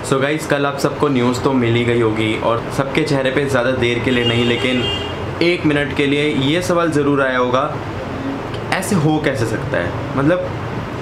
So guys, कल आप सबको न्यूज़ तो मिल ही गई होगी और सबके चेहरे पे ज़्यादा देर के लिए नहीं, लेकिन 1 मिनट के लिए ये सवाल ज़रूर आया होगा कि ऐसे हो कैसे सकता है। मतलब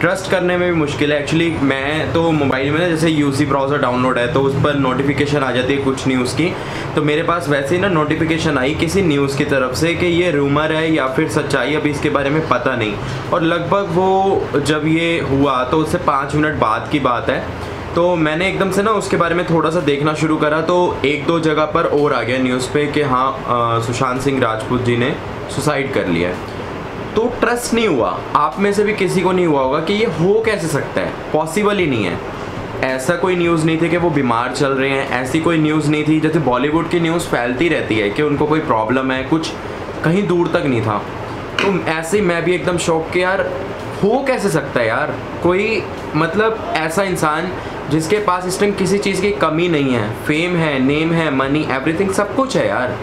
ट्रस्ट करने में भी मुश्किल है। एक्चुअली मैं तो मोबाइल में ना जैसे यूसी ब्राउज़र डाउनलोड है तो उस पर नोटिफिकेशन आ जाती है कुछ न्यूज़ की, तो मेरे पास वैसे ही ना नोटिफिकेशन आई किसी न्यूज़ की तरफ से कि ये रूमर है या फिर सच्चाई, अभी इसके बारे में पता नहीं। और लगभग वो जब ये हुआ तो उससे 5 मिनट बाद की बात है, तो मैंने एकदम से ना उसके बारे में थोड़ा सा देखना शुरू करा तो 1-2 जगह पर और आ गया न्यूज़ पे कि हाँ सुशांत सिंह राजपूत जी ने सुसाइड कर लिया है। तो ट्रस्ट नहीं हुआ। आप में से भी किसी को नहीं हुआ होगा कि ये हो कैसे सकता है, पॉसिबल ही नहीं है। ऐसा कोई न्यूज़ नहीं थी कि वो बीमार चल रहे हैं, ऐसी कोई न्यूज़ नहीं थी। जैसे बॉलीवुड की न्यूज़ फैलती रहती है कि उनको कोई प्रॉब्लम है, कुछ कहीं दूर तक नहीं था। तो ऐसे ही मैं भी एकदम शॉक कि यार हो कैसे सकता है यार, कोई मतलब ऐसा इंसान जिसके पास इस टाइम किसी चीज़ की कमी नहीं है, फेम है, नेम है, मनी, एवरीथिंग, सब कुछ है यार।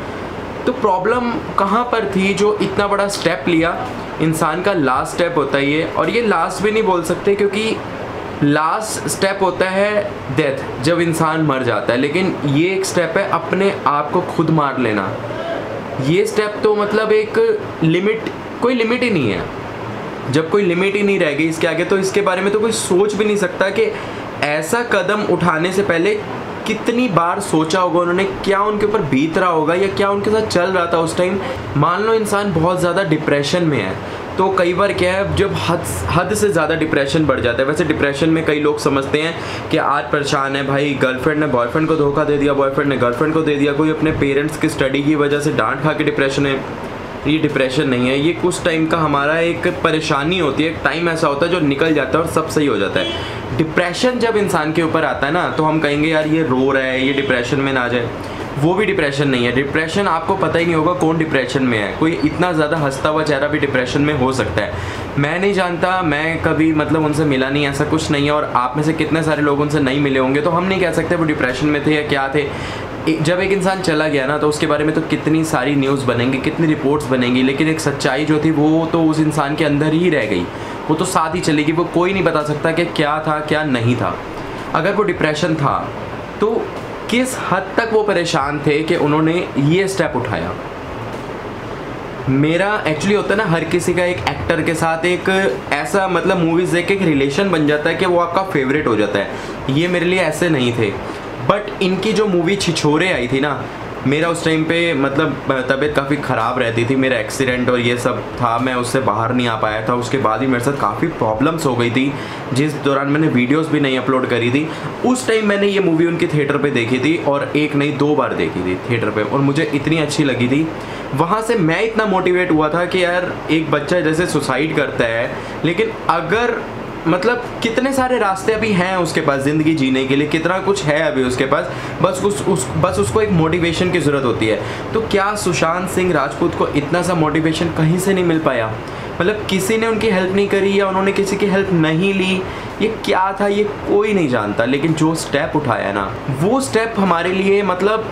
तो प्रॉब्लम कहाँ पर थी जो इतना बड़ा स्टेप लिया। इंसान का लास्ट स्टेप होता है ये, और ये लास्ट भी नहीं बोल सकते क्योंकि लास्ट स्टेप होता है डेथ, जब इंसान मर जाता है। लेकिन ये एक स्टेप है अपने आप को खुद मार लेना। ये स्टेप तो मतलब एक लिमिट, कोई लिमिट ही नहीं है। जब कोई लिमिट ही नहीं रह गई इसके आगे, तो इसके बारे में तो कोई सोच भी नहीं सकता कि ऐसा कदम उठाने से पहले कितनी बार सोचा होगा उन्होंने, क्या उनके ऊपर बीत रहा होगा या क्या उनके साथ चल रहा था उस टाइम। मान लो इंसान बहुत ज़्यादा डिप्रेशन में है, तो कई बार क्या है जब हद से ज़्यादा डिप्रेशन बढ़ जाता है। वैसे डिप्रेशन में कई लोग समझते हैं कि आज परेशान है भाई, गर्लफ्रेंड ने बॉयफ्रेंड को धोखा दे दिया, बॉयफ्रेंड ने गर्लफ्रेंड को दे दिया, कोई अपने पेरेंट्स की स्टडी की वजह से डांट खा के डिप्रेशन है। ये डिप्रेशन नहीं है, ये कुछ टाइम का हमारा एक परेशानी होती है, एक टाइम ऐसा होता है जो निकल जाता है और सब सही हो जाता है। डिप्रेशन जब इंसान के ऊपर आता है ना, तो हम कहेंगे यार ये रो रहा है, ये डिप्रेशन में ना जाए। वो भी डिप्रेशन नहीं है। डिप्रेशन आपको पता ही नहीं होगा कौन डिप्रेशन में है। कोई इतना ज़्यादा हंसता हुआ चेहरा भी डिप्रेशन में हो सकता है। मैं नहीं जानता, मैं कभी मतलब उनसे मिला नहीं, ऐसा कुछ नहीं है। और आप में से कितने सारे लोग उनसे नहीं मिले होंगे, तो हम नहीं कह सकते वो डिप्रेशन में थे या क्या थे। जब एक इंसान चला गया ना, तो उसके बारे में तो कितनी सारी न्यूज़ बनेंगी, कितनी रिपोर्ट्स बनेंगी, लेकिन एक सच्चाई जो थी वो तो उस इंसान के अंदर ही रह गई, वो तो साथ ही चलेगी। वो कोई नहीं बता सकता कि क्या था क्या नहीं था। अगर वो डिप्रेशन था तो किस हद तक वो परेशान थे कि उन्होंने ये स्टेप उठाया। मेरा एक्चुअली होता है ना, हर किसी का एक एक्टर के साथ एक ऐसा मतलब मूवीज़ देख के एक रिलेशन बन जाता है कि वो आपका फेवरेट हो जाता है। ये मेरे लिए ऐसे नहीं थे, बट इनकी जो मूवी छिछोरे आई थी ना, मेरा उस टाइम पे मतलब तबीयत काफ़ी ख़राब रहती थी, मेरा एक्सीडेंट और ये सब था, मैं उससे बाहर नहीं आ पाया था। उसके बाद ही मेरे साथ काफ़ी प्रॉब्लम्स हो गई थी, जिस दौरान मैंने वीडियोस भी नहीं अपलोड करी थी। उस टाइम मैंने ये मूवी उनकी थिएटर पे देखी थी, और एक नहीं 2 बार देखी थी थिएटर पे, और मुझे इतनी अच्छी लगी थी। वहाँ से मैं इतना मोटिवेट हुआ था कि यार एक बच्चा जैसे सुसाइड करता है, लेकिन अगर मतलब कितने सारे रास्ते अभी हैं उसके पास ज़िंदगी जीने के लिए, कितना कुछ है अभी उसके पास, बस उसको एक मोटिवेशन की ज़रूरत होती है। तो क्या सुशांत सिंह राजपूत को इतना सा मोटिवेशन कहीं से नहीं मिल पाया? मतलब किसी ने उनकी हेल्प नहीं करी या उन्होंने किसी की हेल्प नहीं ली, ये क्या था ये कोई नहीं जानता। लेकिन जो स्टेप उठाया ना, वो स्टेप हमारे लिए मतलब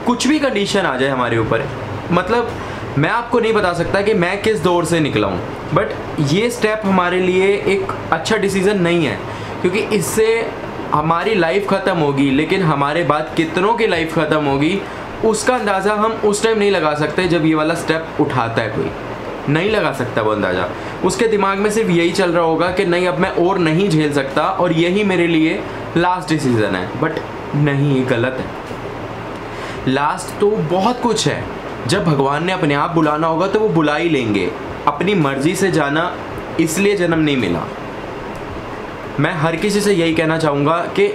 कुछ भी कंडीशन आ जाए हमारे ऊपर, मतलब मैं आपको नहीं बता सकता कि मैं किस दौर से निकला हूँ, बट ये स्टेप हमारे लिए एक अच्छा डिसीज़न नहीं है, क्योंकि इससे हमारी लाइफ ख़त्म होगी, लेकिन हमारे बाद कितनों की लाइफ ख़त्म होगी उसका अंदाज़ा हम उस टाइम नहीं लगा सकते जब ये वाला स्टेप उठाता है कोई। नहीं लगा सकता वो अंदाज़ा। उसके दिमाग में सिर्फ यही चल रहा होगा कि नहीं अब मैं और नहीं झेल सकता और यही मेरे लिए लास्ट डिसीज़न है। बट नहीं, ये गलत है। लास्ट तो बहुत कुछ है। जब भगवान ने अपने आप बुलाना होगा तो वो बुला ही लेंगे। अपनी मर्जी से जाना इसलिए जन्म नहीं मिला। मैं हर किसी से यही कहना चाहूँगा कि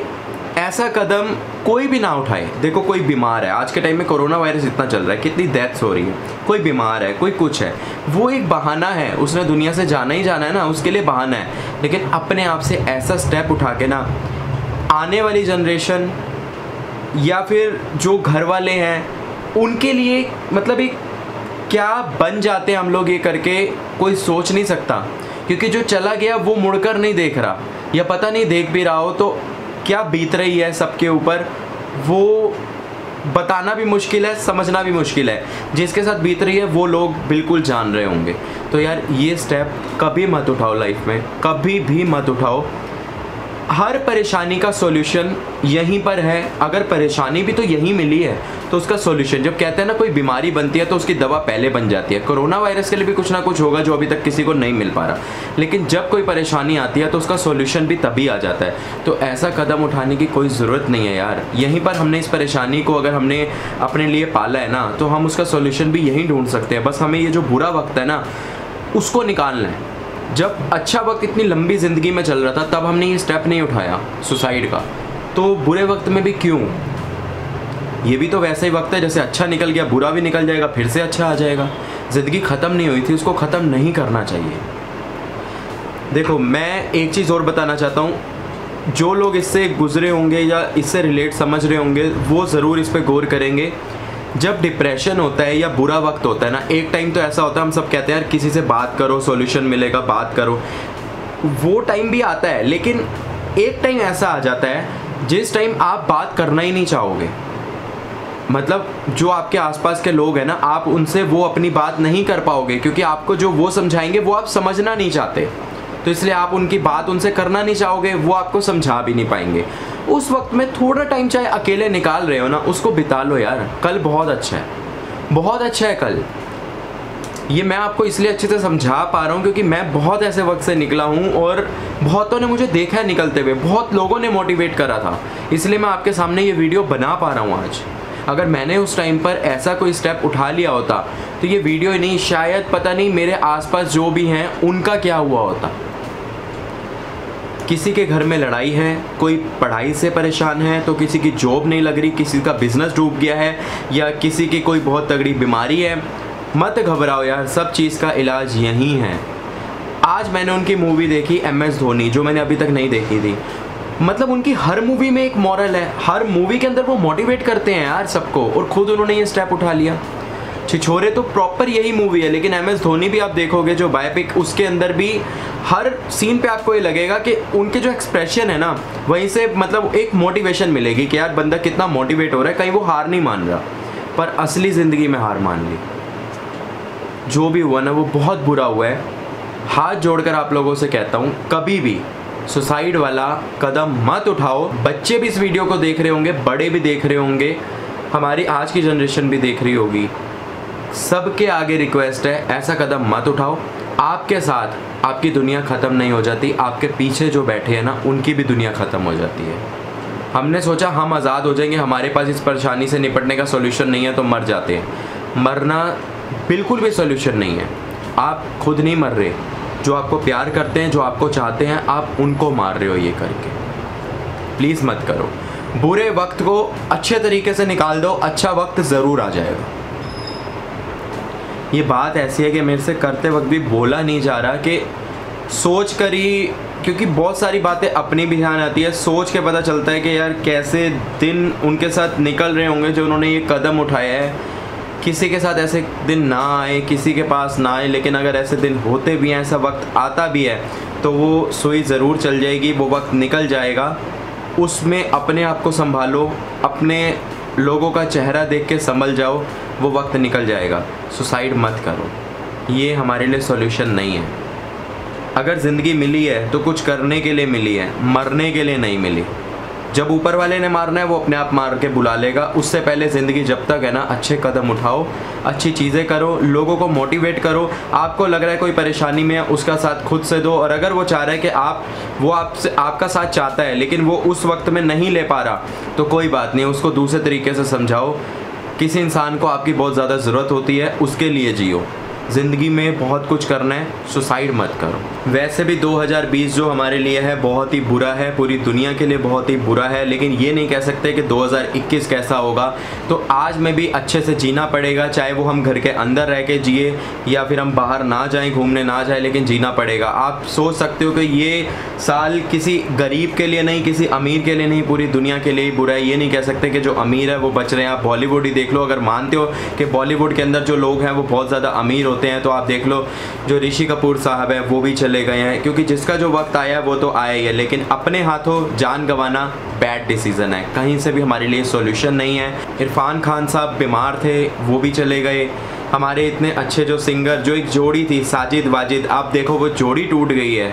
ऐसा कदम कोई भी ना उठाए। देखो कोई बीमार है, आज के टाइम में कोरोना वायरस इतना चल रहा है, कितनी डेथ्स हो रही है, कोई बीमार है, कोई कुछ है, वो एक बहाना है, उसने दुनिया से जाना ही जाना है ना, उसके लिए बहाना है। लेकिन अपने आप से ऐसा स्टेप उठा के ना, आने वाली जनरेशन या फिर जो घर वाले हैं उनके लिए मतलब एक क्या बन जाते हैं हम लोग ये करके, कोई सोच नहीं सकता। क्योंकि जो चला गया वो मुड़कर नहीं देख रहा, या पता नहीं देख भी रहा हो तो क्या बीत रही है सबके ऊपर, वो बताना भी मुश्किल है, समझना भी मुश्किल है। जिसके साथ बीत रही है वो लोग बिल्कुल जान रहे होंगे। तो यार ये स्टेप कभी मत उठाओ लाइफ में, कभी भी मत उठाओ। हर परेशानी का सॉल्यूशन यहीं पर है। अगर परेशानी भी तो यहीं मिली है तो उसका सॉल्यूशन, जब कहते हैं ना कोई बीमारी बनती है तो उसकी दवा पहले बन जाती है। कोरोना वायरस के लिए भी कुछ ना कुछ होगा जो अभी तक किसी को नहीं मिल पा रहा, लेकिन जब कोई परेशानी आती है तो उसका सॉल्यूशन भी तभी आ जाता है। तो ऐसा कदम उठाने की कोई ज़रूरत नहीं है यार। यहीं पर हमने इस परेशानी को अगर हमने अपने लिए पाला है ना, तो हम उसका सॉल्यूशन भी यहीं ढूंढ सकते हैं। बस हमें ये जो बुरा वक्त है ना उसको निकालना है। जब अच्छा वक्त इतनी लंबी ज़िंदगी में चल रहा था तब हमने ये स्टेप नहीं उठाया सुसाइड का, तो बुरे वक्त में भी क्यों? ये भी तो वैसा ही वक्त है जैसे अच्छा निकल गया बुरा भी निकल जाएगा, फिर से अच्छा आ जाएगा। ज़िंदगी ख़त्म नहीं हुई थी, उसको ख़त्म नहीं करना चाहिए। देखो मैं एक चीज़ और बताना चाहता हूँ, जो लोग इससे गुजरे होंगे या इससे रिलेट समझ रहे होंगे वो ज़रूर इस पर गौर करेंगे। जब डिप्रेशन होता है या बुरा वक्त होता है ना, एक टाइम तो ऐसा होता है हम सब कहते हैं यार किसी से बात करो सॉल्यूशन मिलेगा, बात करो, वो टाइम भी आता है। लेकिन एक टाइम ऐसा आ जाता है जिस टाइम आप बात करना ही नहीं चाहोगे। मतलब जो आपके आसपास के लोग हैं ना, आप उनसे वो अपनी बात नहीं कर पाओगे क्योंकि आपको जो वो समझाएंगे वो आप समझना नहीं चाहते, तो इसलिए आप उनकी बात उनसे करना नहीं चाहोगे, वो आपको समझा भी नहीं पाएंगे। उस वक्त में थोड़ा टाइम चाहे अकेले निकाल रहे हो ना, उसको बिता लो यार। कल बहुत अच्छा है, बहुत अच्छा है कल। ये मैं आपको इसलिए अच्छे से समझा पा रहा हूँ क्योंकि मैं बहुत ऐसे वक्त से निकला हूँ और बहुतों ने मुझे देखा है निकलते हुए, बहुत लोगों ने मोटिवेट करा था, इसलिए मैं आपके सामने ये वीडियो बना पा रहा हूँ आज। अगर मैंने उस टाइम पर ऐसा कोई स्टेप उठा लिया होता तो ये वीडियो ही नहीं, शायद पता नहीं मेरे आसपास जो भी हैं उनका क्या हुआ होता। किसी के घर में लड़ाई है, कोई पढ़ाई से परेशान है, तो किसी की जॉब नहीं लग रही, किसी का बिजनेस डूब गया है, या किसी की कोई बहुत तगड़ी बीमारी है। मत घबराओ यार, सब चीज़ का इलाज यहीं है। आज मैंने उनकी मूवी देखी MS धोनी, जो मैंने अभी तक नहीं देखी थी। मतलब उनकी हर मूवी में एक मॉरल है, हर मूवी के अंदर वो मोटिवेट करते हैं यार सबको, और खुद उन्होंने ये स्टेप उठा लिया। छिछोरे तो प्रॉपर यही मूवी है, लेकिन MS धोनी भी आप देखोगे जो बायोपिक, उसके अंदर भी हर सीन पे आपको ये लगेगा कि उनके जो एक्सप्रेशन है ना, वहीं से मतलब एक मोटिवेशन मिलेगी कि यार बंदा कितना मोटिवेट हो रहा है, कहीं वो हार नहीं मान रहा। पर असली ज़िंदगी में हार मान ली। जो भी हुआ ना वो बहुत बुरा हुआ है। हाथ जोड़कर आप लोगों से कहता हूँ, कभी भी सुसाइड वाला कदम मत उठाओ। बच्चे भी इस वीडियो को देख रहे होंगे, बड़े भी देख रहे होंगे, हमारी आज की जनरेशन भी देख रही होगी। सबके आगे रिक्वेस्ट है, ऐसा कदम मत उठाओ। आपके साथ आपकी दुनिया ख़त्म नहीं हो जाती, आपके पीछे जो बैठे हैं ना उनकी भी दुनिया ख़त्म हो जाती है। हमने सोचा हम आज़ाद हो जाएंगे, हमारे पास इस परेशानी से निपटने का सॉल्यूशन नहीं है तो मर जाते हैं। मरना बिल्कुल भी सॉल्यूशन नहीं है। आप खुद नहीं मर रहे, जो आपको प्यार करते हैं, जो आपको चाहते हैं, आप उनको मार रहे हो ये करके। प्लीज़ मत करो। बुरे वक्त को अच्छे तरीके से निकाल दो, अच्छा वक्त ज़रूर आ जाएगा। ये बात ऐसी है कि मेरे से करते वक्त भी बोला नहीं जा रहा कि सोच कर ही, क्योंकि बहुत सारी बातें अपनी भी ध्यान आती है, सोच के पता चलता है कि यार कैसे दिन उनके साथ निकल रहे होंगे जो उन्होंने ये कदम उठाया है। किसी के साथ ऐसे दिन ना आए, किसी के पास ना आए, लेकिन अगर ऐसे दिन होते भी हैं, ऐसा वक्त आता भी है, तो वो सुई ज़रूर चल जाएगी, वो वक्त निकल जाएगा। उसमें अपने आप को संभालो, अपने लोगों का चेहरा देख के संभल जाओ, वो वक्त निकल जाएगा। सुसाइड मत करो, ये हमारे लिए सॉल्यूशन नहीं है। अगर ज़िंदगी मिली है तो कुछ करने के लिए मिली है, मरने के लिए नहीं मिली। जब ऊपर वाले ने मारना है वो अपने आप मार के बुला लेगा। उससे पहले ज़िंदगी जब तक है ना, अच्छे कदम उठाओ, अच्छी चीज़ें करो, लोगों को मोटिवेट करो। आपको लग रहा है कोई परेशानी में है, उसका साथ खुद से दो। और अगर वो चाह रहा है कि वो आपसे आपका साथ चाहता है लेकिन वो उस वक्त में नहीं ले पा रहा, तो कोई बात नहीं, उसको दूसरे तरीके से समझाओ। किसी इंसान को आपकी बहुत ज़्यादा ज़रूरत होती है, उसके लिए जियो। ज़िंदगी में बहुत कुछ करना है, सुसाइड मत करो। वैसे भी 2020 जो हमारे लिए है बहुत ही बुरा है, पूरी दुनिया के लिए बहुत ही बुरा है, लेकिन ये नहीं कह सकते कि 2021 कैसा होगा। तो आज में भी अच्छे से जीना पड़ेगा, चाहे वो हम घर के अंदर रह के जिए या फिर हम बाहर ना जाएं, घूमने ना जाएं, लेकिन जीना पड़ेगा। आप सोच सकते हो कि ये साल किसी गरीब के लिए नहीं, किसी अमीर के लिए नहीं, पूरी दुनिया के लिए ही बुरा है। ये नहीं कह सकते कि जो अमीर है वो बच रहे हैं। आप बॉलीवुड ही देख लो, अगर मानते हो कि बॉलीवुड के अंदर जो लोग हैं वो बहुत ज़्यादा अमीर होते हैं, तो आप देख लो जो ऋषि कपूर साहब है वो भी चले गए हैं, क्योंकि जिसका जो वक्त आया है वो तो आया ही है। लेकिन अपने हाथों जान गंवाना बैड डिसीज़न है, कहीं से भी हमारे लिए सॉल्यूशन नहीं है। इरफान खान साहब बीमार थे, वो भी चले गए। हमारे इतने अच्छे जो सिंगर, जो एक जोड़ी थी साजिद वाजिद, आप देखो वो जोड़ी टूट गई है।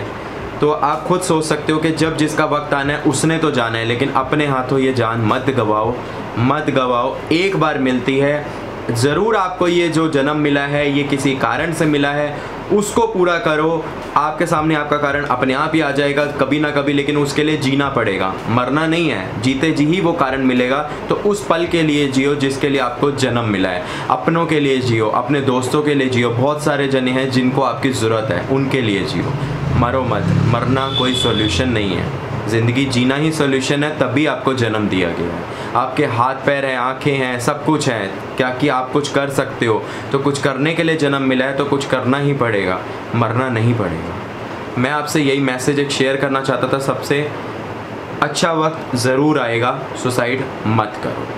तो आप खुद सोच सकते हो कि जब जिसका वक्त आना है उसने तो जाना है, लेकिन अपने हाथों ये जान मत गवाओ, मत गवाओ। एक बार मिलती है, ज़रूर आपको ये जो जन्म मिला है ये किसी कारण से मिला है, उसको पूरा करो। आपके सामने आपका कारण अपने आप ही आ जाएगा कभी ना कभी, लेकिन उसके लिए जीना पड़ेगा, मरना नहीं है। जीते जी ही वो कारण मिलेगा, तो उस पल के लिए जियो जिसके लिए आपको जन्म मिला है। अपनों के लिए जियो, अपने दोस्तों के लिए जियो, बहुत सारे जने हैं जिनको आपकी ज़रूरत है, उनके लिए जियो। मरो मत, मरना कोई सॉल्यूशन नहीं है। ज़िंदगी जीना ही सॉल्यूशन है, तभी आपको जन्म दिया गया है। आपके हाथ पैर हैं, आँखें हैं, सब कुछ है, क्या कि आप कुछ कर सकते हो। तो कुछ करने के लिए जन्म मिला है तो कुछ करना ही पड़ेगा, मरना नहीं पड़ेगा। मैं आपसे यही मैसेज एक शेयर करना चाहता था, सबसे अच्छा वक्त ज़रूर आएगा, सुसाइड मत करो।